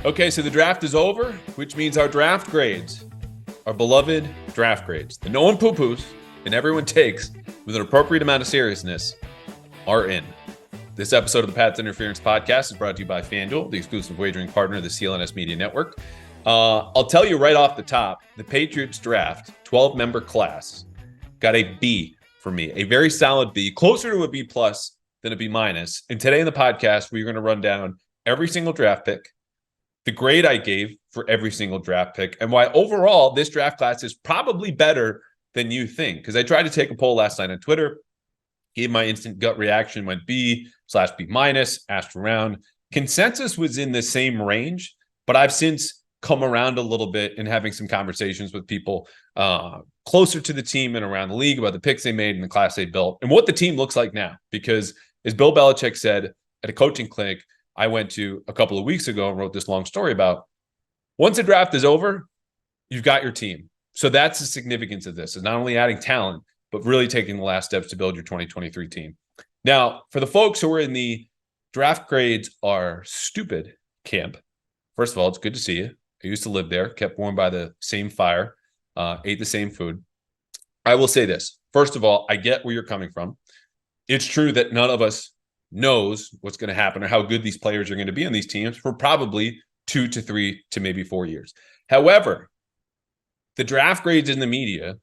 Okay, so the draft is over, which means our draft grades, our beloved draft grades, that no one poo-poos and everyone takes with an appropriate amount of seriousness, are in. This episode of the Pat's Interference Podcast is brought to you by FanDuel, the exclusive wagering partner of the CLNS Media Network. I'll tell you right off the top, the Patriots draft, 12-member class, got a B for me, a very solid B, closer to a B plus than a B minus. And today in the podcast, we're going to run down every single draft pick, the grade I gave for every single draft pick, and why overall this draft class is probably better than you think. Because I tried to take a poll last night on Twitter, gave my instant gut reaction, went B/B minus, asked around. Consensus was in the same range, but I've since come around a little bit in having some conversations with people closer to the team and around the league about the picks they made and the class they built and what the team looks like now. Because as Bill Belichick said at a coaching clinic I went to a couple of weeks ago and wrote this long story about, once the draft is over, you've got your team. So that's the significance of this, is not only adding talent, but really taking the last steps to build your 2023 team. Now, for the folks who are in the draft grades are stupid camp, first of all, it's good to see you. I used to live there, kept warm by the same fire, ate the same food. I will say this. First of all, I get where you're coming from. It's true that none of us knows what's going to happen or how good these players are going to be on these teams for probably 2 to 3 to maybe 4 years. However, the draft grades in the media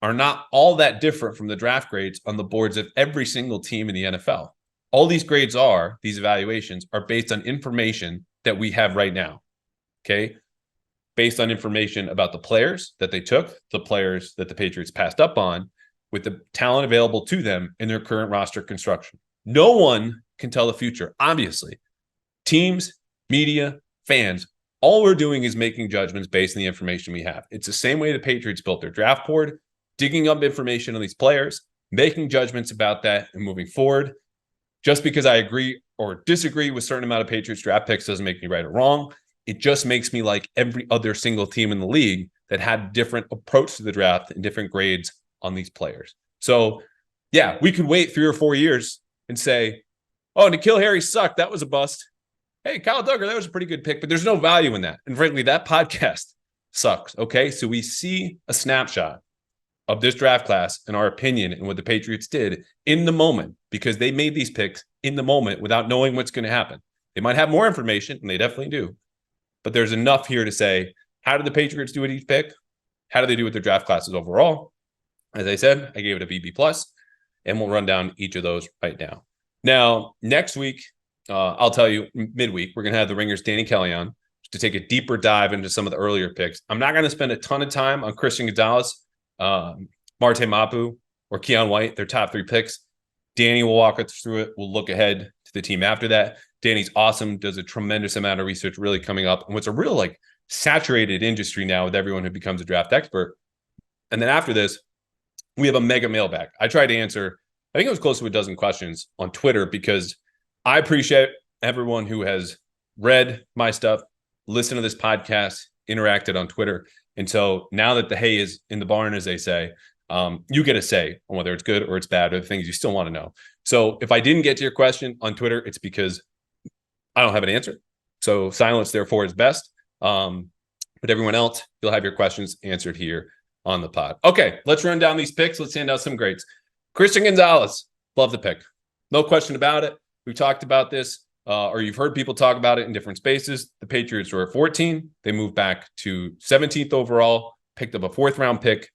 are not all that different from the draft grades on the boards of every single team in the NFL. All these grades these evaluations are based on information that we have right now. Okay. Based on information about the players that they took, the players that the Patriots passed up on, with the talent available to them in their current roster construction. No one can tell the future. Obviously, teams, media, fans, all we're doing is making judgments based on the information we have. It's the same way the Patriots built their draft board, digging up information on these players, making judgments about that and moving forward. Just because I agree or disagree with a certain amount of Patriots draft picks doesn't make me right or wrong. It just makes me like every other single team in the league that had different approach to the draft and different grades on these players. So, yeah, we could wait 3 or 4 years and say, oh, N'Keal Harry sucked. That was a bust. Hey, Kyle Duggar, that was a pretty good pick, but there's no value in that. And frankly, that podcast sucks. Okay, so we see a snapshot of this draft class and our opinion and what the Patriots did in the moment, because they made these picks in the moment without knowing what's going to happen. They might have more information, and they definitely do. But there's enough here to say, how did the Patriots do at each pick? How do they do with their draft classes overall? As I said, I gave it a BB+, and we'll run down each of those right now. Now, next week, I'll tell you, midweek, we're going to have the Ringer's Danny Kelly on to take a deeper dive into some of the earlier picks. I'm not going to spend a ton of time on Christian Gonzalez, Marte Mapu, or Keion White, their top 3 picks. Danny will walk us through it. We'll look ahead to the team after that. Danny's awesome, does a tremendous amount of research really coming up. And what's a real saturated industry now with everyone who becomes a draft expert. And then after this, we have a mega mailbag. I tried to answer, I think it was close to a dozen questions on Twitter, because I appreciate everyone who has read my stuff, listened to this podcast, interacted on Twitter. And so now that the hay is in the barn, as they say, you get a say on whether it's good or it's bad or the things you still want to know. So if I didn't get to your question on Twitter, it's because I don't have an answer. So silence, therefore, is best. But everyone else, you'll have your questions answered here on the pod. Okay, let's run down these picks. Let's hand out some grades. Christian Gonzalez, love the pick. No question about it. We've talked about this, or you've heard people talk about it in different spaces. The Patriots were at 14. They moved back to 17th overall, picked up a 4th-round pick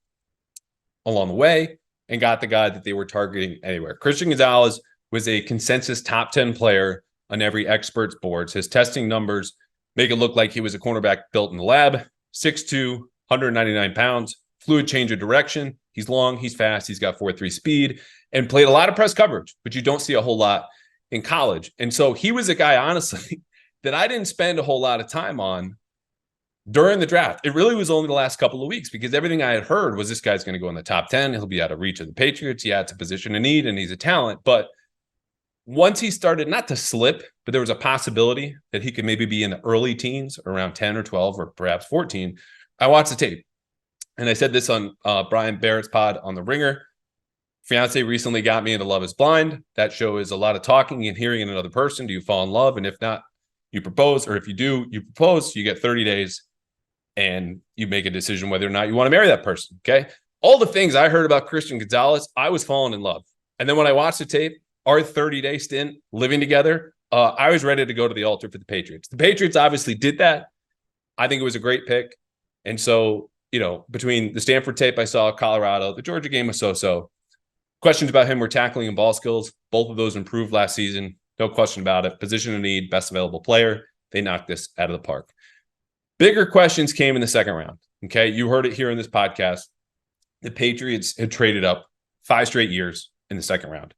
along the way, and got the guy that they were targeting anywhere. Christian Gonzalez was a consensus top 10 player on every expert's boards. His testing numbers make it look like he was a cornerback built in the lab. 6'2", 199 pounds, fluid change of direction. He's long, he's fast, he's got 4.3 speed, and played a lot of press coverage, but you don't see a whole lot in college. And so he was a guy, honestly, that I didn't spend a whole lot of time on during the draft. It really was only the last couple of weeks, because everything I had heard was this guy's going to go in the top 10. He'll be out of reach of the Patriots. Yeah, it's a position of need, and he's a talent. But once he started not to slip, but there was a possibility that he could maybe be in the early teens, around 10 or 12 or perhaps 14, I watched the tape. And I said this on Brian Barrett's pod on The Ringer. Fiance recently got me into Love is Blind. That show is a lot of talking and hearing in another person. Do you fall in love? And if not, you propose, or if you do, you propose, you get 30 days and you make a decision whether or not you want to marry that person. Okay. All the things I heard about Christian Gonzalez, I was falling in love. And then when I watched the tape, our 30-day stint living together, I was ready to go to the altar for the Patriots. The Patriots obviously did that. I think it was a great pick. And so, between the Stanford tape I saw, Colorado, the Georgia game was so-so. Questions about him were tackling and ball skills. Both of those improved last season. No question about it. Position of need, best available player. They knocked this out of the park. Bigger questions came in the second round. Okay. You heard it here in this podcast. The Patriots had traded up 5 straight years in the second round.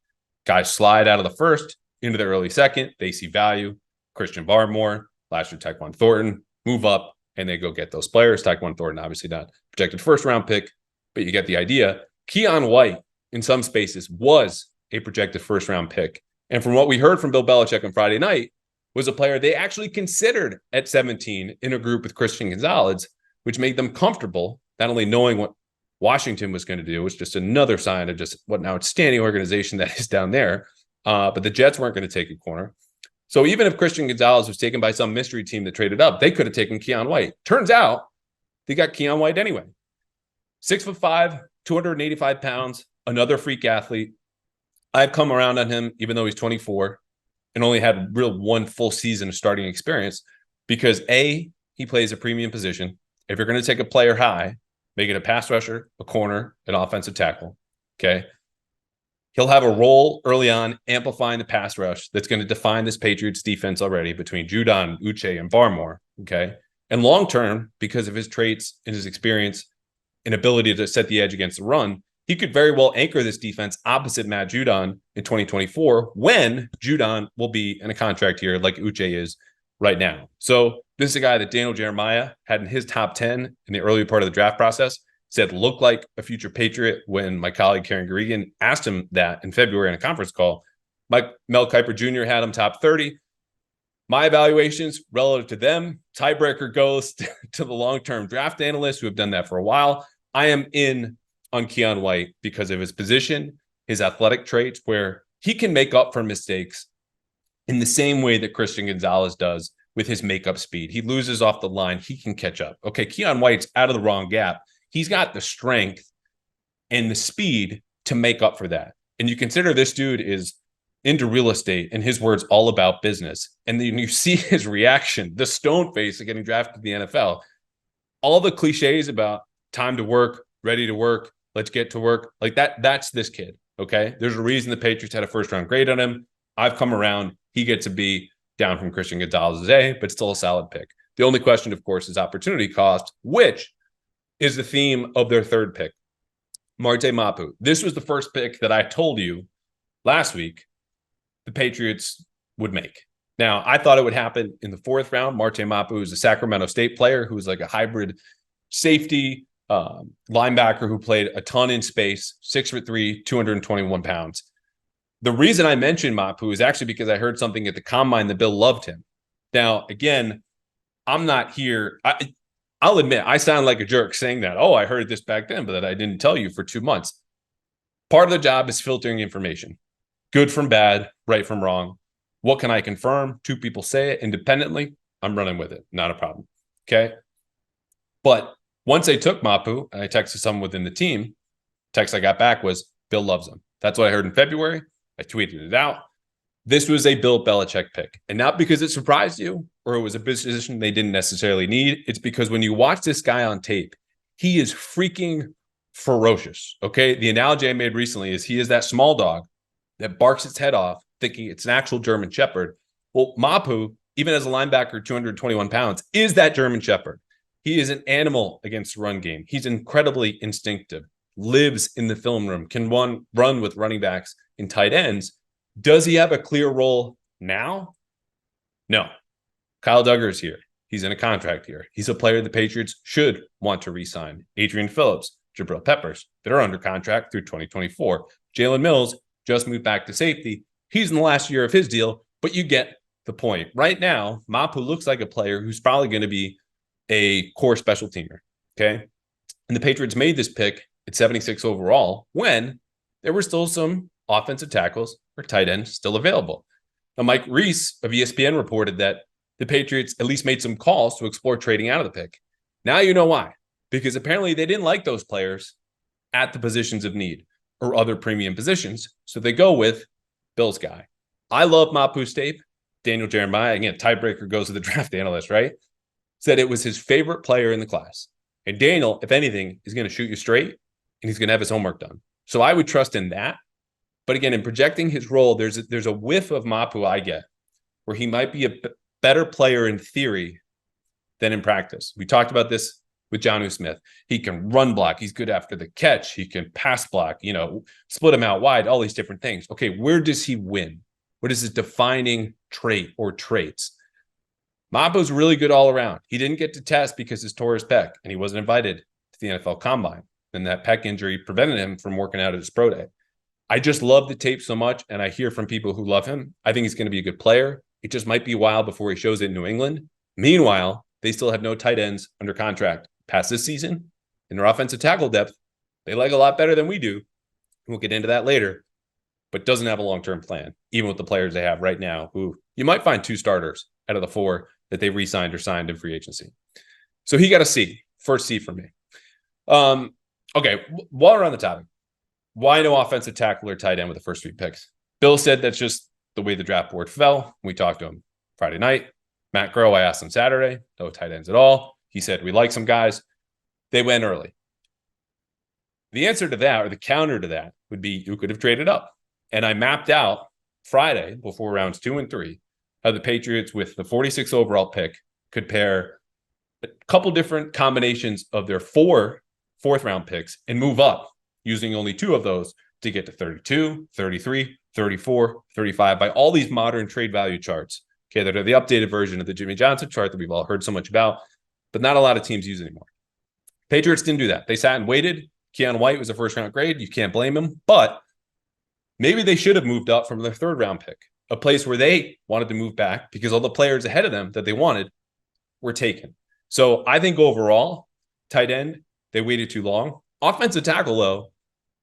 Guys slide out of the first into the early second. They see value. Christian Barmore, last year Tyquan Thornton, move up and they go get those players. Tyquan Thornton, obviously not projected first round pick, but you get the idea. Keion White, in some spaces, was a projected first round pick. And from what we heard from Bill Belichick on Friday night, was a player they actually considered at 17 in a group with Christian Gonzalez, which made them comfortable, not only knowing what Washington was going to do, which is just another sign of just what an outstanding organization that is down there. But the Jets weren't going to take a corner. So even if Christian Gonzalez was taken by some mystery team that traded up, they could have taken Keion White. Turns out they got Keion White anyway. 6'5", 285 pounds, another freak athlete. I've come around on him, even though he's 24 and only had one full season of starting experience, because A, he plays a premium position. If you're going to take a player high, make it a pass rusher, a corner, an offensive tackle. Okay. He'll have a role early on amplifying the pass rush that's going to define this Patriots defense already between Judon, Uche, and Barmore. Okay. And long term, because of his traits and his experience and ability to set the edge against the run, he could very well anchor this defense opposite Matt Judon in 2024 when Judon will be in a contract year like Uche is right now. So this is a guy that Daniel Jeremiah had in his top 10 in the early part of the draft process, said looked like a future Patriot when my colleague Karen Garrigan asked him that in February in a conference call. Mel Kiper Jr. had him top 30. My evaluations relative to them, tiebreaker goes to the long-term draft analysts who have done that for a while. I am in on Keion White because of his position, his athletic traits, where he can make up for mistakes in the same way that Christian Gonzalez does with his makeup speed. He loses off the line. He can catch up. Okay, Keion White's out of the wrong gap. He's got the strength and the speed to make up for that. And you consider this dude is into real estate and his words all about business. And then you see his reaction, the stone face of getting drafted to the NFL. All the cliches about time to work, ready to work, let's get to work. Like that's this kid. Okay. There's a reason the Patriots had a first round grade on him. I've come around. He gets a B, down from Christian Gonzalez's A, but still a solid pick. The only question, of course, is opportunity cost, which is the theme of their third pick, Marte Mapu. This was the first pick that I told you last week the Patriots would make. Now, I thought it would happen in the fourth round. Marte Mapu is a Sacramento State player who's like a hybrid safety linebacker who played a ton in space, 6'3", 221 pounds. The reason I mentioned Mapu is actually because I heard something at the combine that Bill loved him. Now, again, I'm not here. I'll admit I sound like a jerk saying that. Oh, I heard this back then, but that I didn't tell you for 2 months. Part of the job is filtering information. Good from bad, right from wrong. What can I confirm? 2 people say it independently. I'm running with it. Not a problem. Okay. But once I took Mapu and I texted someone within the team, text I got back was Bill loves him. That's what I heard in February. I tweeted it out. This was a Bill Belichick pick. And not because it surprised you or it was a position they didn't necessarily need. It's because when you watch this guy on tape, he is freaking ferocious. Okay. The analogy I made recently is he is that small dog that barks its head off thinking it's an actual German Shepherd. Well, Mapu, even as a linebacker, 221 pounds, is that German Shepherd. He is an animal against the run game. He's incredibly instinctive, lives in the film room, can run with running backs and tight ends. Does he have a clear role now? No. Kyle Duggar is here. He's in a contract here. He's a player the Patriots should want to re-sign. Adrian Phillips, Jabril Peppers, that are under contract through 2024. Jalen Mills just moved back to safety. He's in the last year of his deal, but you get the point. Right now, Mapu looks like a player who's probably going to be a core special teamer, okay? And the Patriots made this pick at 76 overall when there were still some offensive tackles or tight ends still available. Now, Mike Reese of ESPN reported that the Patriots at least made some calls to explore trading out of the pick. Now you know why. Because apparently they didn't like those players at the positions of need or other premium positions. So they go with Bill's guy. I love Mapu's tape. Daniel Jeremiah, again, tiebreaker goes to the draft analyst, right? Said it was his favorite player in the class. And Daniel, if anything, is going to shoot you straight and he's going to have his homework done. So I would trust in that. But again, in projecting his role, there's a whiff of Mapu I get where he might be a better player in theory than in practice. We talked about this with Jonnu Smith. He can run block. He's good after the catch. He can pass block, split him out wide, all these different things. Okay, where does he win? What is his defining trait or traits? Mapu's really good all around. He didn't get to test because his tore his pec, and he wasn't invited to the NFL Combine. And that pec injury prevented him from working out at his pro day. I just love the tape so much, and I hear from people who love him. I think he's going to be a good player. It just might be a while before he shows it in New England. Meanwhile, they still have no tight ends under contract past this season. In their offensive tackle depth, they like a lot better than we do. We'll get into that later, but doesn't have a long-term plan, even with the players they have right now, who you might find 2 starters out of the 4 that they re-signed or signed in free agency. So he got a C, first C for me. Okay, while we're on the topic, why no offensive tackle or tight end with the first 3 picks? Bill said that's just the way the draft board fell. We talked to him Friday night. Matt Groh, I asked him Saturday, no tight ends at all. He said, we like some guys. They went early. The answer to that, or the counter to that, would be you could have traded up. And I mapped out Friday, before rounds 2 and 3, how the Patriots with the 46th overall pick could pair a couple different combinations of their 4 fourth-round picks and move up using only 2 of those to get to 32, 33, 34, 35 by all these modern trade value charts. Okay, that are the updated version of the Jimmy Johnson chart that we've all heard so much about, but not a lot of teams use anymore. Patriots didn't do that. They sat and waited. Keion White was a first-round grade. You can't blame him, but maybe they should have moved up from their 3rd-round pick, a place where they wanted to move back because all the players ahead of them that they wanted were taken. So I think overall, tight end, they waited too long. Offensive tackle, though,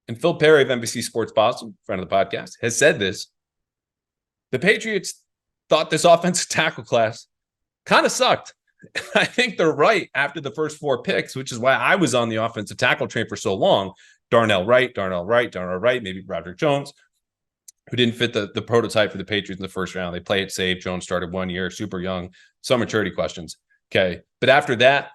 and Phil Perry of NBC Sports Boston, friend of the podcast, has said this. The Patriots thought this offensive tackle class kind of sucked. I think they're right after the first 4 picks, which is why I was on the offensive tackle train for so long. Darnell Wright, maybe Roderick Jones, who didn't fit the prototype for the Patriots in the first round. They play it safe. Jones started 1 year, super young, some maturity questions. Okay. But after that,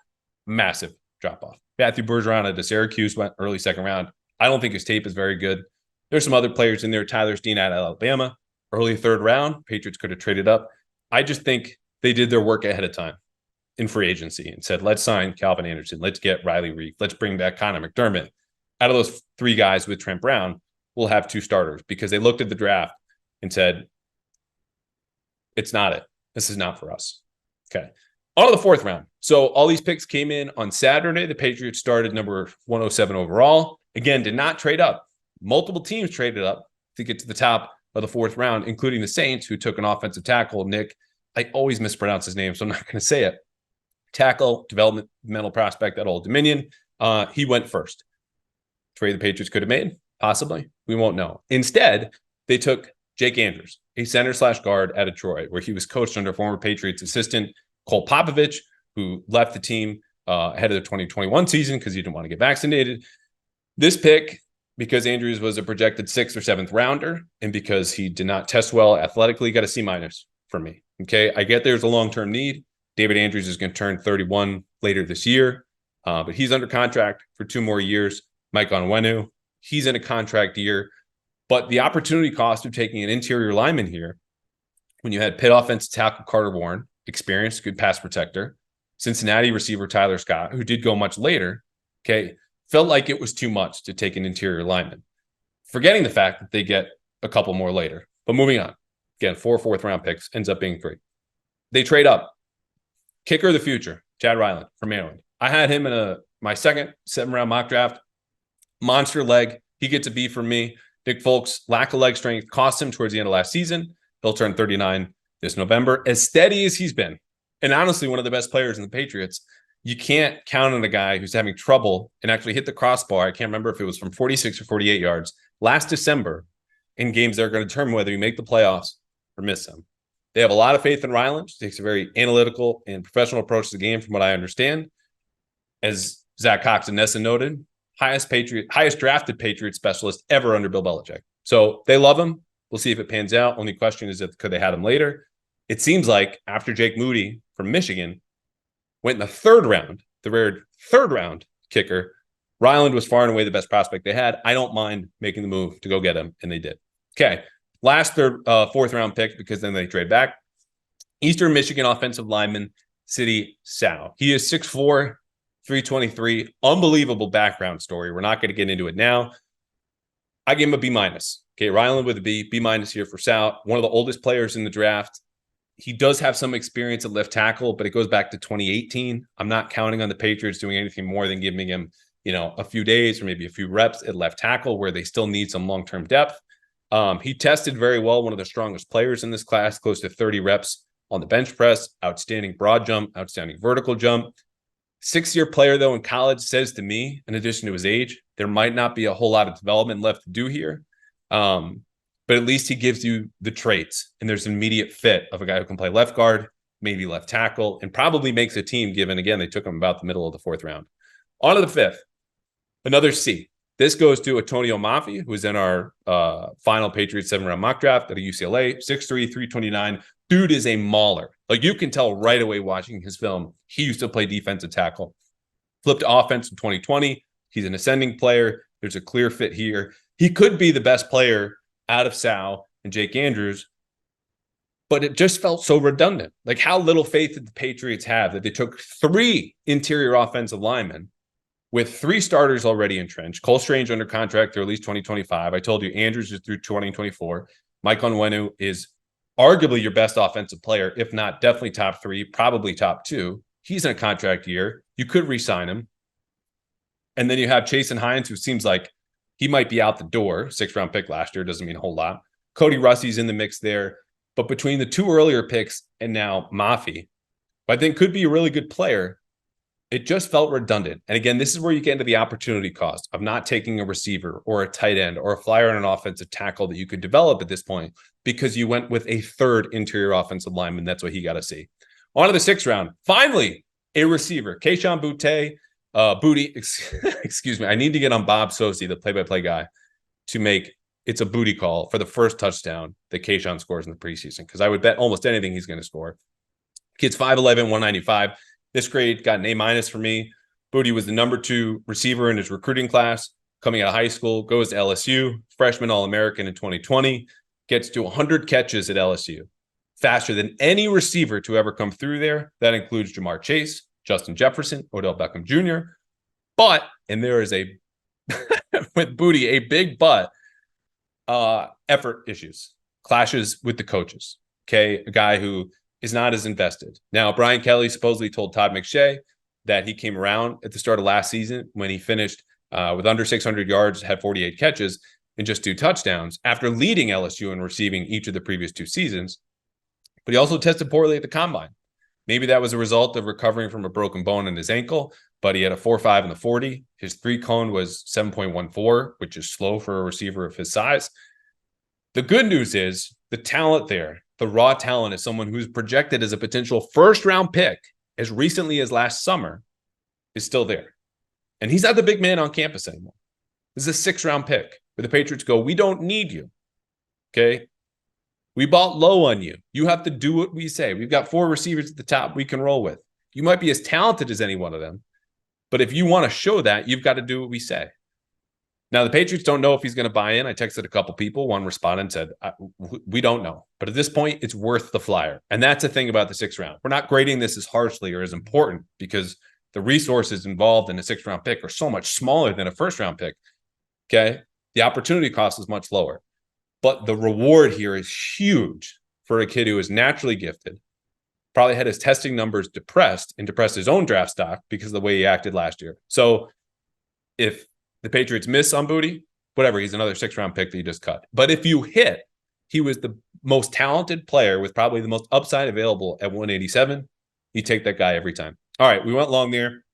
massive drop-off. Matthew Bergeron to Syracuse went early 2nd round. I don't think his tape is very good. There's some other players in there. Tyler Steen at Alabama, early 3rd round. Patriots could have traded up. I just think they did their work ahead of time in free agency and said, let's sign Calvin Anderson. Let's get Riley Reef. Let's bring back Connor McDermott. Out of those 3 guys with Trent Brown, we'll have 2 starters because they looked at the draft and said, it's not it. This is not for us. Okay. On to the 4th round. So all these picks came in on Saturday. The Patriots started number 107 overall. Again, did not trade up. Multiple teams traded up to get to the top of the 4th round, including the Saints, who took an offensive tackle, Nick. I always mispronounce his name, so I'm not going to say it. Tackle, developmental prospect at Old Dominion. He went first. Trade the Patriots could have made? Possibly. We won't know. Instead, they took Jake Andrews, a center/guard at Detroit, where he was coached under former Patriots assistant Cole Popovich, who left the team ahead of the 2021 season because he didn't want to get vaccinated. This pick, because Andrews was a projected 6th or 7th rounder, and because he did not test well athletically, got a C- from me. Okay, I get there's a long-term need. David Andrews is going to turn 31 later this year, but he's under contract for 2 more years. Mike Onwenu, he's in a contract year. But the opportunity cost of taking an interior lineman here, when you had Pitt offensive tackle Carter Warren, experienced, good pass protector, Cincinnati receiver Tyler Scott, who did go much later, okay, felt like it was too much to take an interior lineman, forgetting the fact that they get a couple more later. But moving on, again, 4 4th-round picks, ends up being 3. They trade up. Kicker of the future, Chad Ryland from Maryland. I had him in my 2nd 7th-round mock draft. Monster leg. He gets a B from me. Nick Folks, lack of leg strength, cost him towards the end of last season. He'll turn 39 this November. As steady as he's been, and honestly, one of the best players in the Patriots, you can't count on a guy who's having trouble and actually hit the crossbar. I can't remember if it was from 46 or 48 yards last December in games that are going to determine whether you make the playoffs or miss them. They have a lot of faith in Ryland. She takes a very analytical and professional approach to the game, from what I understand. As Zach Cox and Nessa noted, highest drafted Patriot specialist ever under Bill Belichick. So they love him. We'll see if it pans out. Only question is, could they have him later? It seems like after Jake Moody from Michigan went in the third round, the rare third round kicker, Ryland was far and away the best prospect they had. I don't mind making the move to go get him, and they did. Okay, last fourth round pick, because then they trade back. Eastern Michigan offensive lineman Sidy Sow. He is 6'4", 323. Unbelievable background story. We're not going to get into it now. I gave him a B-. Okay, Ryland with a B. B- here for Sow. One of the oldest players in the draft. He does have some experience at left tackle, but it goes back to 2018. I'm not counting on the Patriots doing anything more than giving him, a few days or maybe a few reps at left tackle, where they still need some long-term depth. He tested very well, one of the strongest players in this class, close to 30 reps on the bench press, outstanding broad jump, outstanding vertical jump. 6-year player, though, in college, says to me, in addition to his age, there might not be a whole lot of development left to do here. But at least he gives you the traits, and there's an immediate fit of a guy who can play left guard, maybe left tackle, and probably makes a team, given, again, they took him about the middle of the fourth round. On to the fifth, another C. This goes to Atonio Mafi, who is in our final Patriots 7-round mock draft at UCLA, 6'3", 329. Dude is a mauler. Like, you can tell right away watching his film, he used to play defensive tackle. Flipped to offense in 2020. He's an ascending player. There's a clear fit here. He could be the best player out of Sow and Jake Andrews, but it just felt so redundant. Like, how little faith did the Patriots have that they took 3 interior offensive linemen with 3 starters already entrenched? Cole Strange under contract through at least 2025. I told you Andrews is through 2024. Mike Onwenu is arguably your best offensive player, if not definitely top 3, probably top 2. He's in a contract year. You could re-sign him. And then you have Chasen Hines, who seems like he might be out the door. 6th-round pick last year, doesn't mean a whole lot. Cody Russey's in the mix there. But between the 2 earlier picks and now Mafi, who I think could be a really good player, it just felt redundant. And again, this is where you get into the opportunity cost of not taking a receiver or a tight end or a flyer on an offensive tackle that you could develop at this point, because you went with a 3rd interior offensive lineman. That's what he got to see. On to the 6th round. Finally, a receiver. Kayshon Boutte, excuse me. I need to get on Bob Sosi, the play-by-play guy, to make it's a booty call for the first touchdown that Kayshon scores in the preseason, because I would bet almost anything he's going to score. Kid's 5'11", 195. This grade got an A- for me. Boutte was the number 2 receiver in his recruiting class, coming out of high school, goes to LSU, freshman All-American in 2020, gets to 100 catches at LSU, faster than any receiver to ever come through there. That includes Jamar Chase, Justin Jefferson, Odell Beckham Jr. But, and there is a, with Boutte, a big but, effort issues, clashes with the coaches. Okay, a guy who is not as invested. Now, Brian Kelly supposedly told Todd McShay that he came around at the start of last season when he finished with under 600 yards, had 48 catches, and just 2 touchdowns after leading LSU in receiving each of the previous 2 seasons. But he also tested poorly at the combine. Maybe that was a result of recovering from a broken bone in his ankle, but he had a 4.5 in the 40. His 3-cone was 7.14, which is slow for a receiver of his size. The good news is the talent there, the raw talent, is someone who's projected as a potential 1st-round pick as recently as last summer, is still there. And he's not the big man on campus anymore. This is a 6th-round pick where the Patriots go, we don't need you. Okay? We bought low on you. You have to do what we say. We've got 4 receivers at the top we can roll with. You might be as talented as any one of them, but if you want to show that, you've got to do what we say. Now, the Patriots don't know if he's going to buy in. I texted a couple people. One responded and said, we don't know. But at this point, it's worth the flyer. And that's the thing about the 6th round. We're not grading this as harshly or as important because the resources involved in a 6th-round pick are so much smaller than a 1st-round pick. Okay? The opportunity cost is much lower. But the reward here is huge for a kid who is naturally gifted, probably had his testing numbers depressed and depressed his own draft stock because of the way he acted last year. So if the Patriots miss on Boutte, whatever, he's another 6th-round pick that you just cut. But if you hit, he was the most talented player with probably the most upside available at 187. You take that guy every time. All right, we went long there.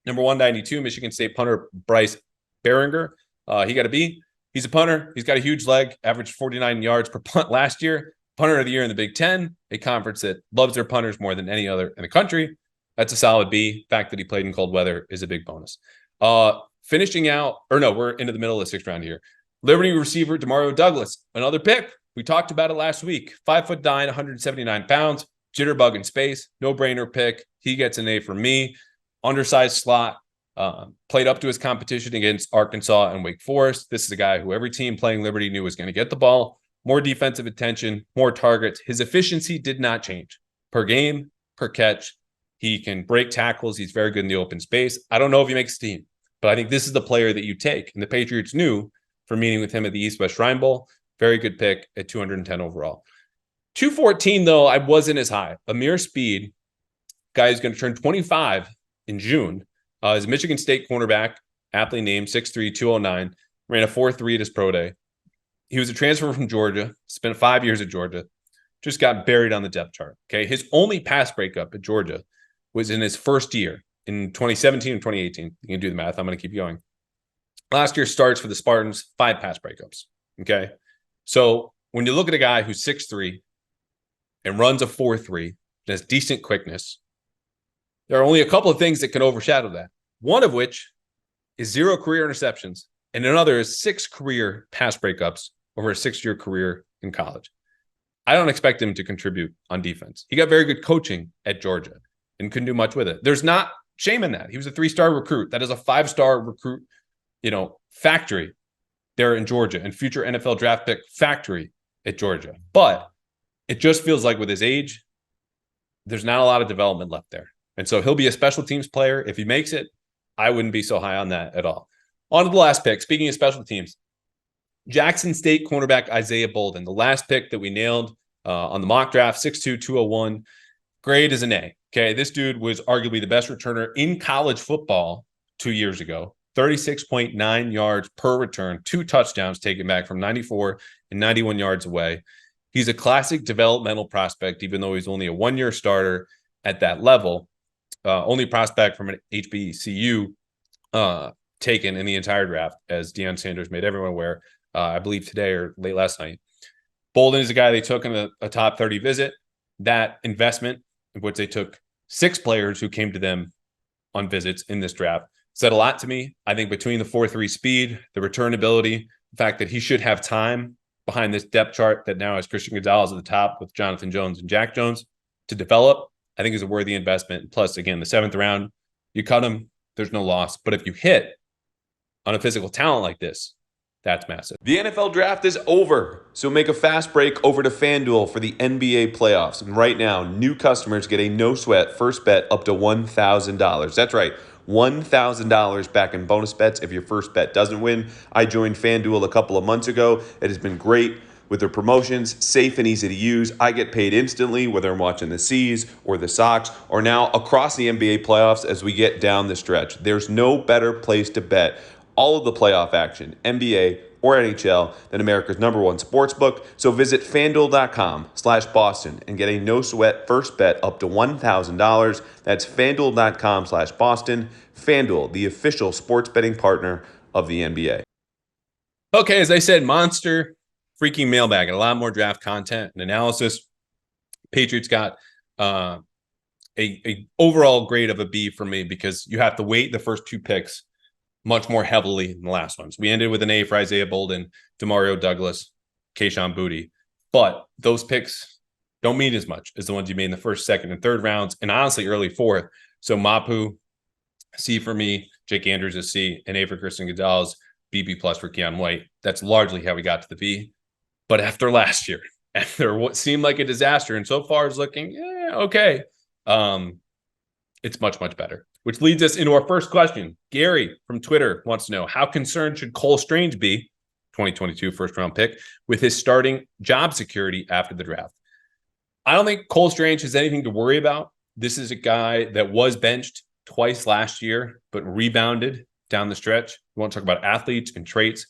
Number 192, Michigan State punter Bryce Baringer. He got a B. He's a punter. He's got a huge leg, averaged 49 yards per punt last year. Punter of the year in the Big Ten, a conference that loves their punters more than any other in the country. That's a solid B. The fact that he played in cold weather is a big bonus. Finishing out, or no, we're into the middle of the 6th round here. Liberty receiver Demario Douglas, another pick. We talked about it last week. 5'9", 179 pounds, jitterbug in space, no-brainer pick. He gets an A from me. Undersized slot, played up to his competition against Arkansas and Wake Forest. This is a guy who every team playing Liberty knew was going to get the ball. More defensive attention, more targets. His efficiency did not change. Per game, per catch. He can break tackles. He's very good in the open space. I don't know if he makes the team, but I think this is the player that you take. And the Patriots knew from meeting with him at the East-West Shrine Bowl. Very good pick at 210 overall. 214, though, I wasn't as high. Ameer Speed, guy who's going to turn 25 in June, is a Michigan State cornerback, aptly named 6'3", 209, ran a 4.3 at his pro day. He was a transfer from Georgia, spent 5 years at Georgia, just got buried on the depth chart. Okay, his only pass breakup at Georgia was in his first year in 2017 and 2018. You can do the math. I'm going to keep going. Last year starts for the Spartans, 5 pass breakups. Okay, so when you look at a guy who's 6'3" and runs a 4.3, has decent quickness, there are only a couple of things that can overshadow that. One of which is 0 career interceptions, and another is 6 career pass breakups over a 6-year career in college. I don't expect him to contribute on defense. He got very good coaching at Georgia and couldn't do much with it. There's not shame in that. He was a 3-star recruit. That is a 5-star recruit, factory there in Georgia, and future NFL draft pick factory at Georgia. But it just feels like with his age, there's not a lot of development left there. And so he'll be a special teams player. If he makes it, I wouldn't be so high on that at all. On to the last pick. Speaking of special teams, Jackson State cornerback Isaiah Bolden, the last pick that we nailed on the mock draft, 6'2", 201. Grade is an A. Okay, this dude was arguably the best returner in college football 2 years ago. 36.9 yards per return, 2 touchdowns taken back from 94 and 91 yards away. He's a classic developmental prospect, even though he's only a 1-year starter at that level. Only prospect from an HBCU taken in the entire draft, as Deion Sanders made everyone aware, I believe today or late last night. Bolden is a guy they took in a top 30 visit. That investment, in which they took 6 players who came to them on visits in this draft, said a lot to me. I think between the 4.3 speed, the return ability, the fact that he should have time behind this depth chart that now has Christian Gonzalez at the top with Jonathan Jones and Jack Jones to develop, I think is a worthy investment. Plus, again, the 7th round, you cut him, there's no loss. But if you hit on a physical talent like this, that's massive. The NFL draft is over, so make a fast break over to FanDuel for the NBA playoffs. And right now, new customers get a no-sweat first bet up to $1,000. That's right, $1,000 back in bonus bets if your first bet doesn't win. I joined FanDuel a couple of months ago. It has been great with their promotions, safe and easy to use. I get paid instantly, whether I'm watching the C's or the Sox, or now across the NBA playoffs as we get down the stretch. There's no better place to bet all of the playoff action, NBA or NHL, than America's #1 sportsbook. So visit FanDuel.com/Boston and get a no-sweat first bet up to $1,000. That's FanDuel.com/Boston. FanDuel, the official sports betting partner of the NBA. Okay, as I said, monster freaking mailbag and a lot more draft content and analysis. Patriots got a overall grade of a B for me because you have to weight the first 2 picks much more heavily than the last ones. We ended with an A for Isaiah Bolden, Demario Douglas, Kayshon Boutte. But those picks don't mean as much as the ones you made in the 1st, 2nd, and 3rd rounds, and honestly, early 4th. So Mapu, C for me, Jake Andrews is C, and A for Christian Gonzalez, BB plus for Keion White. That's largely how we got to the B. But after last year, after what seemed like a disaster, and so far is looking, okay, it's much, much better. Which leads us into our first question. Gary from Twitter wants to know, how concerned should Cole Strange be, 2022 first-round pick, with his starting job security after the draft? I don't think Cole Strange has anything to worry about. This is a guy that was benched twice last year, but rebounded down the stretch. We want to talk about athletes and traits.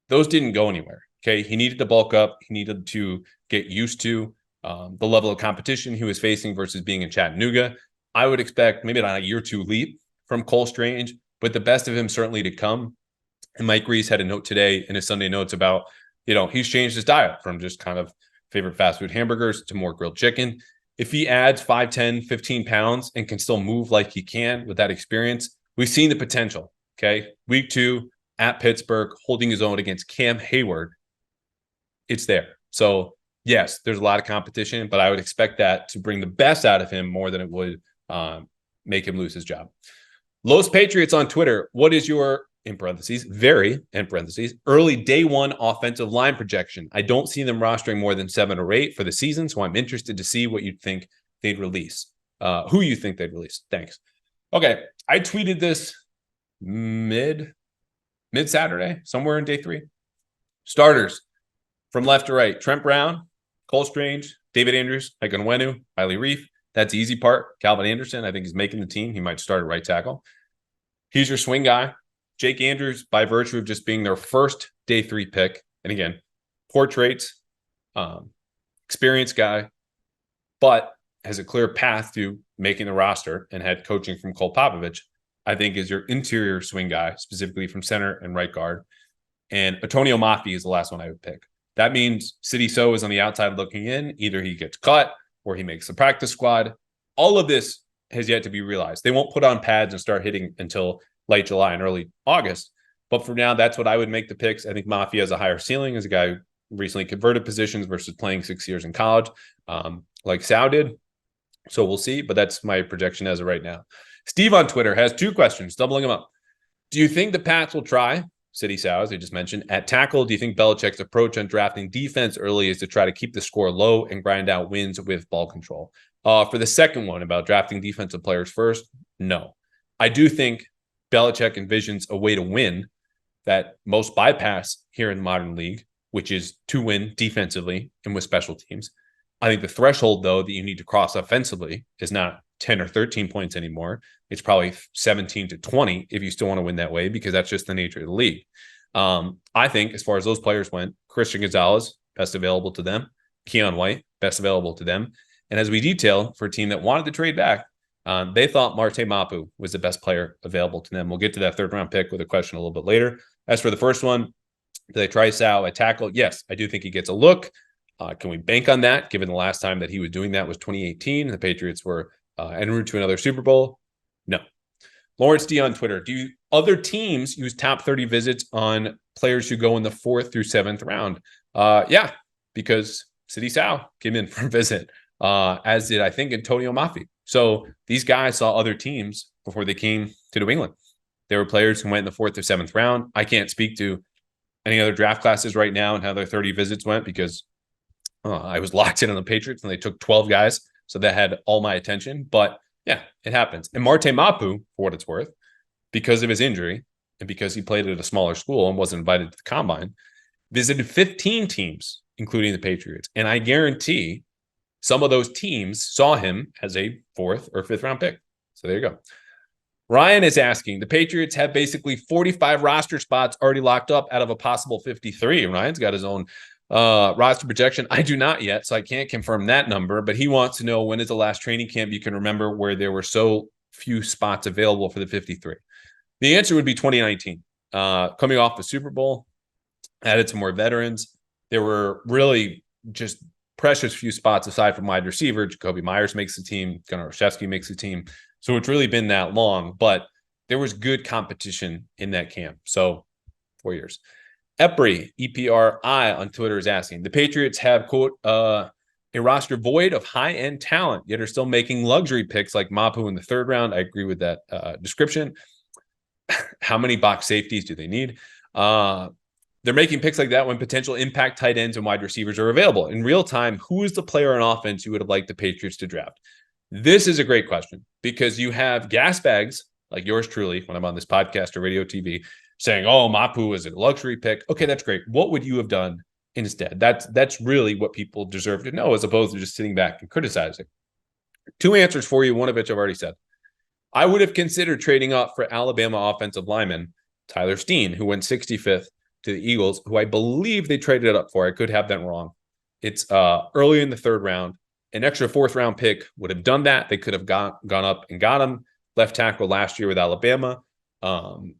Those didn't go anywhere. Okay, he needed to bulk up. He needed to get used to the level of competition he was facing versus being in Chattanooga. I would expect maybe not a year 2 leap from Cole Strange, but the best of him certainly to come. And Mike Reese had a note today in his Sunday notes about, he's changed his diet from just kind of favorite fast food hamburgers to more grilled chicken. If he adds 5, 10, 15 pounds and can still move like he can with that experience, we've seen the potential. Okay. Week 2 at Pittsburgh, holding his own against Cam Hayward. It's there. So, yes, there's a lot of competition, but I would expect that to bring the best out of him more than it would make him lose his job. Los Patriots on Twitter. What is your, in parentheses, early day one offensive line projection? I don't see them rostering more than 7 or 8 for the season, so I'm interested to see what you think they'd release. Who you think they'd release. Thanks. Okay, I tweeted this mid-Saturday, somewhere in day 3. Starters from left to right: Trent Brown, Cole Strange, David Andrews, Mike Onwenu, Riley Reef. That's the easy part. Calvin Anderson, I think he's making the team. He might start at right tackle. He's your swing guy. Jake Andrews, by virtue of just being their first day 3 pick. And again, poor traits, experienced guy, but has a clear path to making the roster and had coaching from Cole Popovich, I think is your interior swing guy, specifically from center and right guard. And Atonio Mafi is the last one I would pick. That means Sidy is on the outside looking in. Either he gets cut or he makes the practice squad. All of this has yet to be realized. They won't put on pads and start hitting until late July and early August. But for now, that's what I would make the picks. I think Mafi has a higher ceiling as a guy who recently converted positions versus playing 6 years in college, like Sal did. So we'll see, but that's my projection as of right now. Steve on Twitter has 2 questions, doubling them up. Do you think the Pats will try Sidy Sow, as I just mentioned, at tackle? Do you think Belichick's approach on drafting defense early is to try to keep the score low and grind out wins with ball control? For the second one about drafting defensive players first, no. I do think Belichick envisions a way to win that most bypass here in the modern league, which is to win defensively and with special teams. I think the threshold, though, that you need to cross offensively is not 10 or 13 points anymore. It's probably 17 to 20 if you still want to win that way, because that's just the nature of the league. I think as far as those players went, Christian Gonzalez, best available to them. Keion White, best available to them. And as we detailed, for a team that wanted to trade back, they thought Marte Mapu was the best player available to them. We'll get to that 3rd-round pick with a question a little bit later. As for the first one, do they try Sal at tackle? Yes, I do think he gets a look. Can we bank on that, given the last time that he was doing that was 2018? The Patriots were en route to another Super Bowl? No. Lawrence D on Twitter. Do other teams use top 30 visits on players who go in the 4th through 7th round? Yeah, because Sidy Sow came in for a visit, as did, I think, Atonio Mafi. So these guys saw other teams before they came to New England. There were players who went in the 4th or 7th round. I can't speak to any other draft classes right now and how their 30 visits went, because I was locked in on the Patriots and they took 12 guys. So that had all my attention. But yeah, it happens. And Marte Mapu, for what it's worth, because of his injury and because he played at a smaller school and wasn't invited to the combine, visited 15 teams, including the Patriots. And I guarantee some of those teams saw him as a 4th or 5th round pick. So there you go. Ryan is asking, the Patriots have basically 45 roster spots already locked up out of a possible 53. Ryan's got his own roster projection. I do not yet, so I can't confirm that number, but he wants to know, when is the last training camp you can remember where there were so few spots available for the 53? The answer would be 2019. Coming off the Super Bowl, added some more veterans. There were really just precious few spots aside from wide receiver. Jacoby Myers makes the team. Gunnar Olszewski makes the team. So it's really been that long, but there was good competition in that camp. So 4 years. Epri, EPRI on Twitter, is asking, the Patriots have, quote, a roster void of high-end talent, yet are still making luxury picks like Mapu in the 3rd round. I agree with that description. How many box safeties do they need? They're making picks like that when potential impact tight ends and wide receivers are available. In real time, who is the player on offense you would have liked the Patriots to draft? This is a great question, because you have gas bags like yours truly when I'm on this podcast or radio TV saying, oh, Mapu is a luxury pick. Okay, that's great. What would you have done instead? That's really what people deserve to know, as opposed to just sitting back and criticizing. 2 answers for you, one of which I've already said. I would have considered trading up for Alabama offensive lineman Tyler Steen, who went 65th to the Eagles, who I believe they traded it up for. I could have that wrong. It's early in the 3rd round. An extra 4th round pick would have done that. They could have gone up and got him. Left tackle last year with Alabama.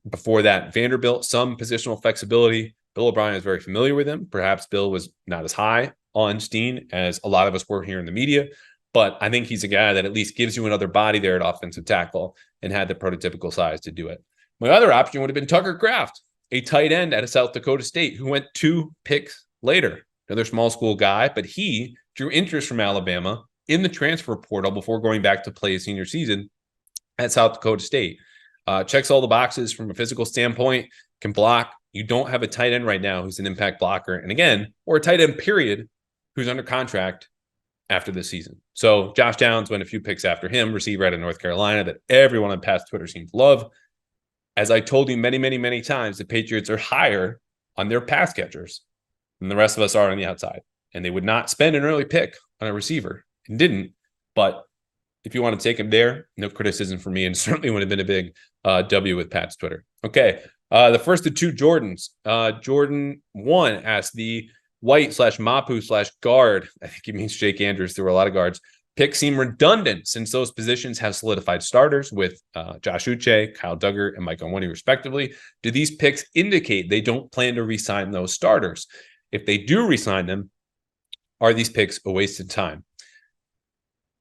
Before that, Vanderbilt, some positional flexibility. Bill O'Brien is very familiar with him. Perhaps Bill was not as high on Steen as a lot of us were here in the media, but I think he's a guy that at least gives you another body there at offensive tackle and had the prototypical size to do it. My other option would have been Tucker Kraft, a tight end out of South Dakota State who went 2 picks later. Another small school guy, but he drew interest from Alabama in the transfer portal before going back to play his senior season at South Dakota State. Checks all the boxes from a physical standpoint, can block. You don't have a tight end right now who's an impact blocker. And again, or a tight end period who's under contract after this season. So Josh Downs went a few picks after him, receiver out of North Carolina that everyone on past Twitter seems to love. As I told you many, many, many times, the Patriots are higher on their pass catchers than the rest of us are on the outside. And they would not spend an early pick on a receiver and didn't. But if you want to take him there, no criticism from me, and certainly would have been a big W with Pat's Twitter. Okay, the first of 2 Jordans. Jordan 1 asked the White / Mapu / guard. I think he means Jake Andrews. There were a lot of guards. Picks seem redundant since those positions have solidified starters with Josh Uche, Kyle Duggar, and Mike Onwenu, respectively. Do these picks indicate they don't plan to re-sign those starters? If they do re-sign them, are these picks a waste of time?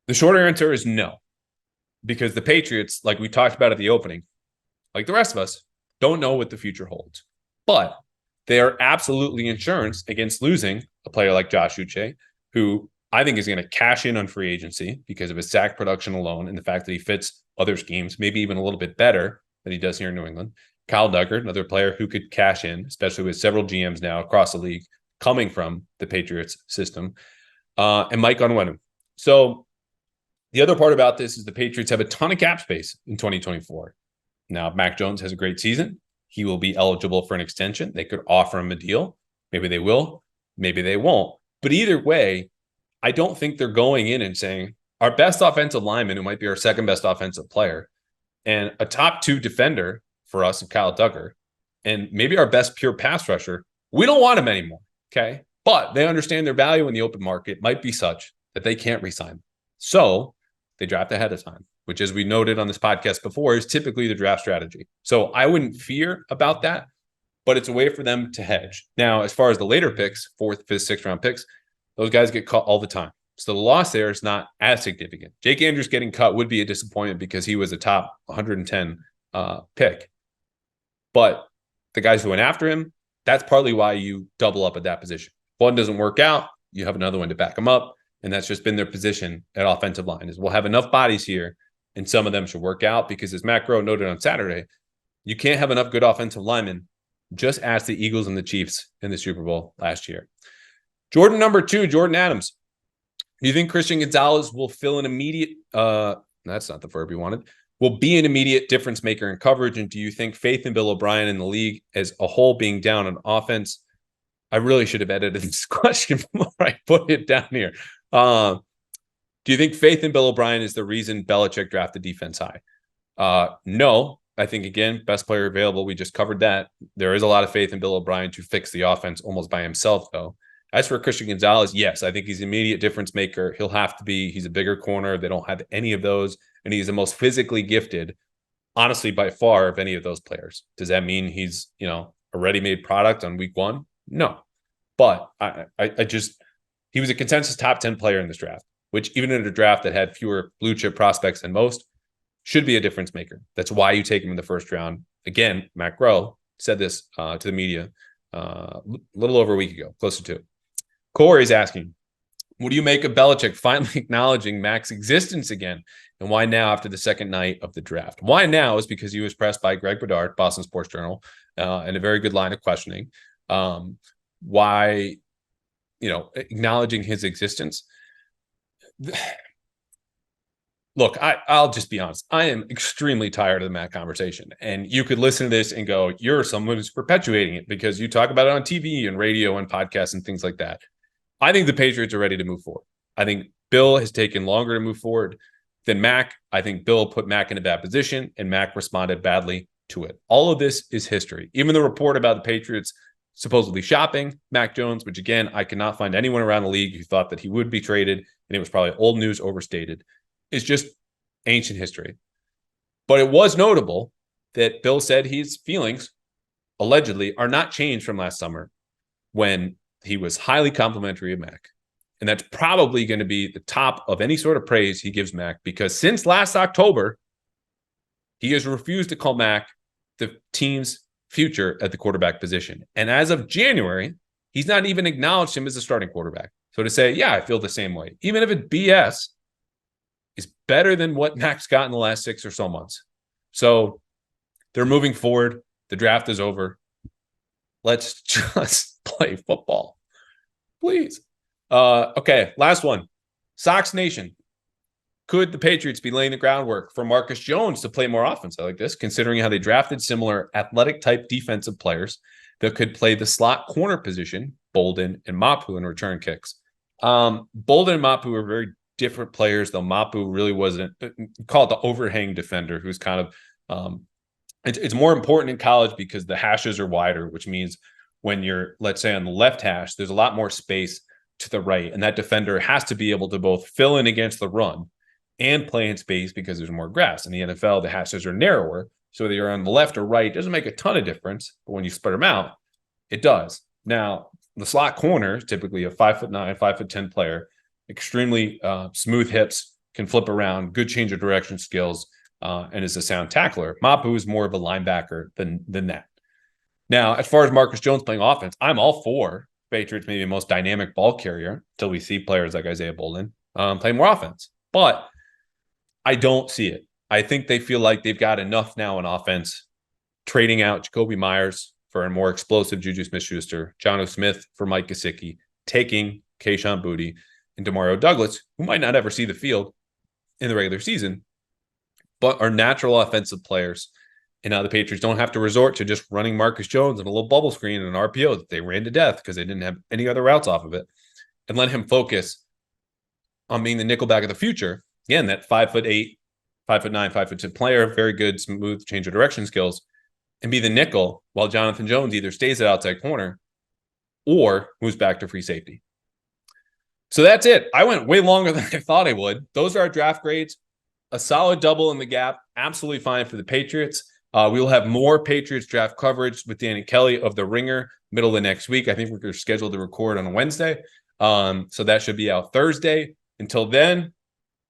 The shorter answer is no, because the Patriots, like we talked about at the opening, like the rest of us, don't know what the future holds. But they are absolutely insurance against losing a player like Josh Uche, who I think is going to cash in on free agency because of his sack production alone and the fact that he fits other schemes, maybe even a little bit better than he does here in New England. Kyle Duggar, another player who could cash in, especially with several GMs now across the league coming from the Patriots system, and Mike Onwenu. So the other part about this is the Patriots have a ton of cap space in 2024. Now, if Mac Jones has a great season, he will be eligible for an extension. They could offer him a deal. Maybe they will. Maybe they won't. But either way, I don't think they're going in and saying our best offensive lineman, who might be our second best offensive player, and a top 2 defender for us, Kyle Duggar, and maybe our best pure pass rusher, we don't want him anymore, okay? But they understand their value in the open market might be such that they can't re-sign him. So they draft ahead of time, which, as we noted on this podcast before, is typically the draft strategy. So I wouldn't fear about that, but it's a way for them to hedge. Now, as far as the later picks, 4th, 5th, 6th round picks, those guys get cut all the time. So the loss there is not as significant. Jake Andrews getting cut would be a disappointment because he was a top 110 pick. But the guys who went after him, that's partly why you double up at that position. If one doesn't work out, you have another one to back them up. And that's just been their position at offensive line, is we'll have enough bodies here and some of them should work out, because as Matt Groh noted on Saturday, you can't have enough good offensive linemen. Just ask the Eagles and the Chiefs in the Super Bowl last year. Jordan number 2, Jordan Adams. Do you think Christian Gonzalez will fill an immediate, that's not the verb you wanted, will be an immediate difference maker in coverage? And do you think faith in Bill O'Brien and the league as a whole being down on offense? I really should have edited this question before I put it down here. Do you think faith in Bill O'Brien is the reason Belichick drafted defense high? No. I think, again, best player available. We just covered that. There is a lot of faith in Bill O'Brien to fix the offense almost by himself, though. As for Christian Gonzalez, yes, I think he's an immediate difference maker. He'll have to be. He's a bigger corner. They don't have any of those. And he's the most physically gifted, honestly, by far, of any of those players. Does that mean he's, a ready-made product on week 1? No. But he was a consensus top 10 player in this draft, which even in a draft that had fewer blue chip prospects than most, should be a difference maker. That's why you take him in the first round. Again, Matt Groh said this to the media a little over a week ago, close to 2. Corey's asking, what do you make of Belichick finally acknowledging Mac's existence again? And why now after the second night of the draft? Why now is because he was pressed by Greg Bedard, Boston Sports Journal, and a very good line of questioning. Why, acknowledging his existence? Look, I'll just be honest. I am extremely tired of the Mac conversation. And you could listen to this and go, you're someone who's perpetuating it because you talk about it on TV and radio and podcasts and things like that. I think the Patriots are ready to move forward. I think Bill has taken longer to move forward than Mac. I think Bill put Mac in a bad position and Mac responded badly to it. All of this is history. Even the report about the Patriots supposedly shopping Mac Jones, which again, I cannot find anyone around the league who thought that he would be traded, and it was probably old news overstated. It's just ancient history. But it was notable that Bill said his feelings, allegedly, are not changed from last summer when he was highly complimentary of Mac. And that's probably going to be the top of any sort of praise he gives Mac, because since last October, he has refused to call Mac the team's future at the quarterback position. And as of January, he's not even acknowledged him as a starting quarterback. So to say, yeah, I feel the same way, even if it's BS, is better than what Mac's got in the last 6 or so months. So they're moving forward. The draft is over. Let's just play football, please. Okay, last one. Sox Nation. Could the Patriots be laying the groundwork for Marcus Jones to play more offense? I like this, considering how they drafted similar athletic-type defensive players that could play the slot corner position, Bolden and Mapu, in return kicks. Bolden and Mapu are very different players, though Mapu really wasn't called the overhang defender, who's kind of it's more important in college because the hashes are wider, which means when you're, let's say, on the left hash, there's a lot more space to the right, and that defender has to be able to both fill in against the run and play in space because there's more grass. In the NFL, the hashes are narrower, so whether you're on the left or right, it doesn't make a ton of difference, but when you spread them out, it does. Now, the slot corner is typically a 5'9", 5'10" player, extremely smooth hips, can flip around, good change of direction skills, and is a sound tackler. Mapu is more of a linebacker than that. Now, as far as Marcus Jones playing offense, I'm all for Patriots maybe the most dynamic ball carrier until we see players like Isaiah Bolden play more offense. But I don't see it. I think they feel like they've got enough now in offense, trading out Jacoby Myers for a more explosive Juju Smith-Schuster, Jonnu Smith for Mike Gesicki, taking Kayshon Boutte and Demario Douglas, who might not ever see the field in the regular season, but are natural offensive players. And now the Patriots don't have to resort to just running Marcus Jones in a little bubble screen and an RPO that they ran to death because they didn't have any other routes off of it, and let him focus on being the nickelback of the future. Again, that 5'8", 5'9", 5'10" player, very good, smooth change of direction skills, and be the nickel while Jonathan Jones either stays at outside corner or moves back to free safety. So that's it. I went way longer than I thought I would. Those are our draft grades. A solid double in the gap. Absolutely fine for the Patriots. We will have more Patriots draft coverage with Danny Kelly of The Ringer middle of next week. I think we're scheduled to record on a Wednesday. So that should be out Thursday. Until then,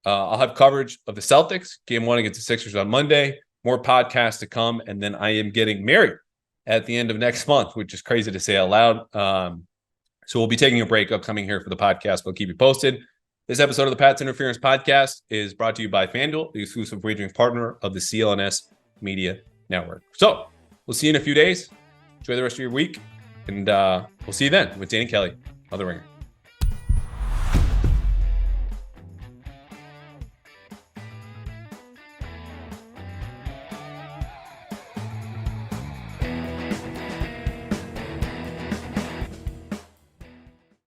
I'll have coverage of the Celtics. Game 1 against the Sixers on Monday. More podcasts to come. And then I am getting married at the end of next month, which is crazy to say out loud. So we'll be taking a break upcoming here for the podcast. We'll keep you posted. This episode of the Pats Interference Podcast is brought to you by FanDuel, the exclusive wagering partner of the CLNS Media Network. So we'll see you in a few days. Enjoy the rest of your week. And we'll see you then with Danny Kelly of The Ringer.